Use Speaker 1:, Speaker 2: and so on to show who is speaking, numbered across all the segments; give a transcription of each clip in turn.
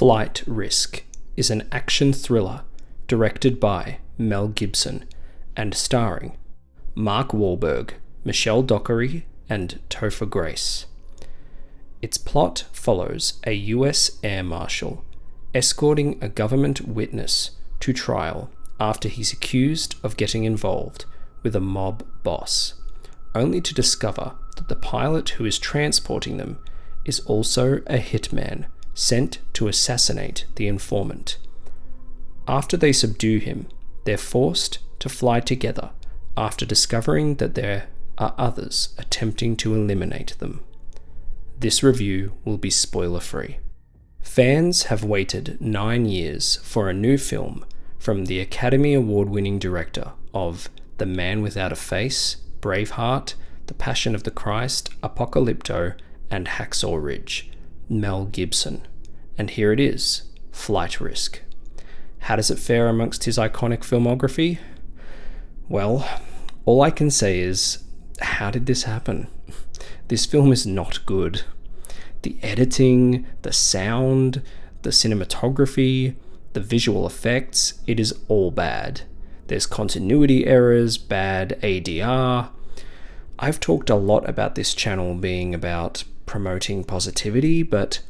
Speaker 1: Flight Risk is an action thriller directed by Mel Gibson and starring Mark Wahlberg, Michelle Dockery, and Topher Grace. Its plot follows a US air marshal escorting a government witness to trial after he's accused of getting involved with a mob boss, only to discover that the pilot who is transporting them is also a hitman sent to assassinate the informant. After they subdue him, they're forced to fly together after discovering that there are others attempting to eliminate them. This review will be spoiler-free. Fans have waited 9 years for a new film from the Academy Award-winning director of The Man Without a Face, Braveheart, The Passion of the Christ, Apocalypto, and Hacksaw Ridge, Mel Gibson. And here it is, Flight Risk. How does it fare amongst his iconic filmography? Well, all I can say is, how did this happen? This film is not good. The editing, the sound, the cinematography, the visual effects, it is all bad. There's continuity errors, bad ADR. I've talked a lot about this channel being about promoting positivity, but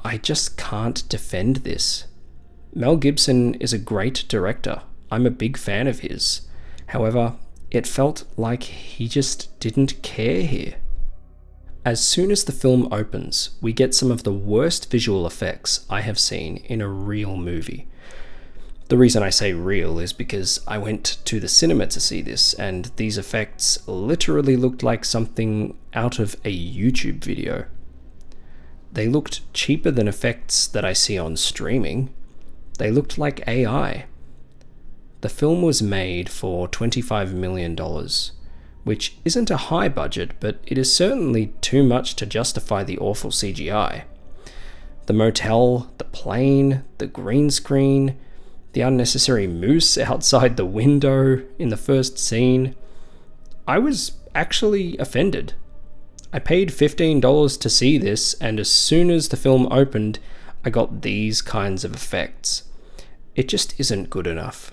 Speaker 1: I just can't defend this. Mel Gibson is a great director. I'm a big fan of his. However, it felt like he just didn't care here. As soon as the film opens, we get some of the worst visual effects I have seen in a real movie. The reason I say real is because I went to the cinema to see this, and these effects literally looked like something out of a YouTube video. They looked cheaper than effects that I see on streaming. They looked like AI. The film was made for $25 million, which isn't a high budget, but it is certainly too much to justify the awful CGI. The motel, the plane, the green screen, the unnecessary moose outside the window in the first scene. I was actually offended. I paid $15 to see this, and as soon as the film opened, I got these kinds of effects. It just isn't good enough.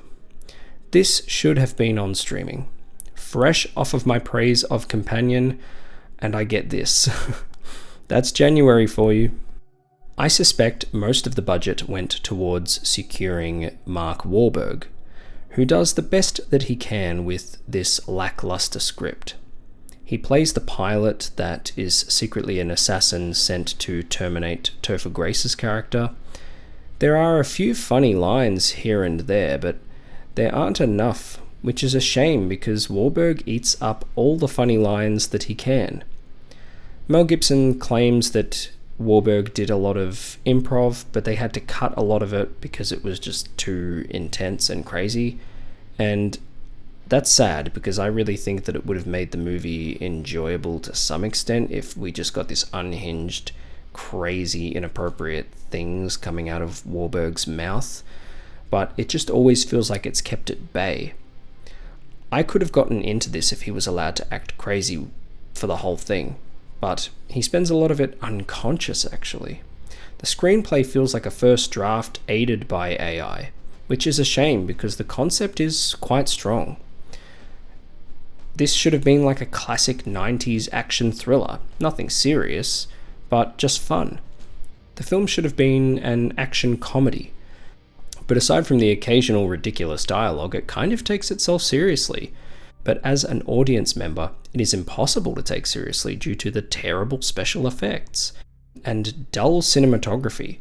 Speaker 1: This should have been on streaming. Fresh off of my praise of Companion, and I get this. That's January for you. I suspect most of the budget went towards securing Mark Wahlberg, who does the best that he can with this lackluster script. He plays the pilot that is secretly an assassin sent to terminate Topher Grace's character. There are a few funny lines here and there, but there aren't enough, which is a shame because Wahlberg eats up all the funny lines that he can. Mel Gibson claims that Wahlberg did a lot of improv, but they had to cut a lot of it because it was just too intense and crazy. And that's sad because I really think that it would have made the movie enjoyable to some extent if we just got this unhinged, crazy, inappropriate things coming out of Wahlberg's mouth. But it just always feels like it's kept at bay. I could have gotten into this if he was allowed to act crazy for the whole thing, but he spends a lot of it unconscious actually. The screenplay feels like a first draft aided by AI, which is a shame because the concept is quite strong. This should have been like a classic 90s action thriller, nothing serious, but just fun. The film should have been an action comedy. But aside from the occasional ridiculous dialogue, it kind of takes itself seriously. But as an audience member, it is impossible to take seriously due to the terrible special effects and dull cinematography.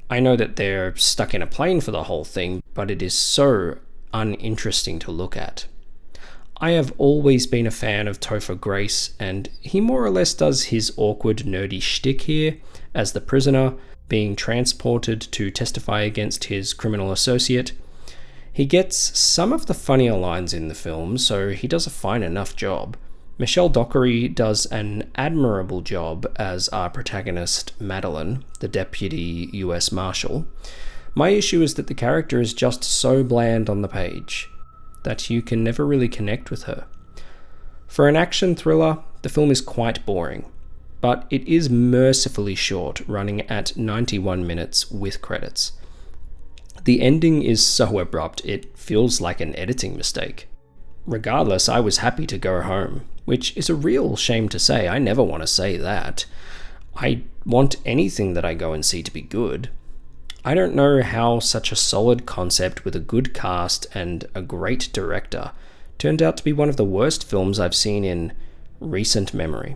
Speaker 1: I know that they're stuck in a plane for the whole thing, but it is so uninteresting to look at. I have always been a fan of Topher Grace, and he more or less does his awkward nerdy shtick here as the prisoner being transported to testify against his criminal associate. He gets some of the funnier lines in the film, so he does a fine enough job. Michelle Dockery does an admirable job as our protagonist, Madeline, the deputy US Marshal. My issue is that the character is just so bland on the page that you can never really connect with her. For an action thriller, the film is quite boring. but it is mercifully short, running at 91 minutes with credits. The ending is so abrupt it feels like an editing mistake. Regardless, I was happy to go home, which is a real shame to say. I never want to say that. I want anything that I go and see to be good. I don't know how such a solid concept with a good cast and a great director turned out to be one of the worst films I've seen in recent memory.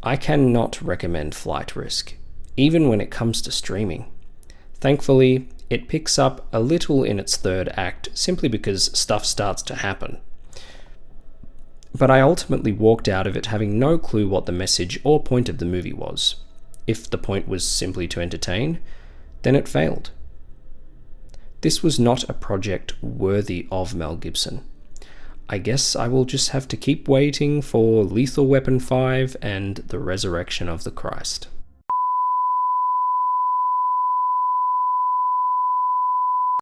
Speaker 1: I cannot recommend Flight Risk, even when it comes to streaming. Thankfully, it picks up a little in its third act simply because stuff starts to happen. But I ultimately walked out of it having no clue what the message or point of the movie was. If the point was simply to entertain, then it failed. This was not a project worthy of Mel Gibson. I guess I will just have to keep waiting for Lethal Weapon 5 and the Resurrection of the Christ.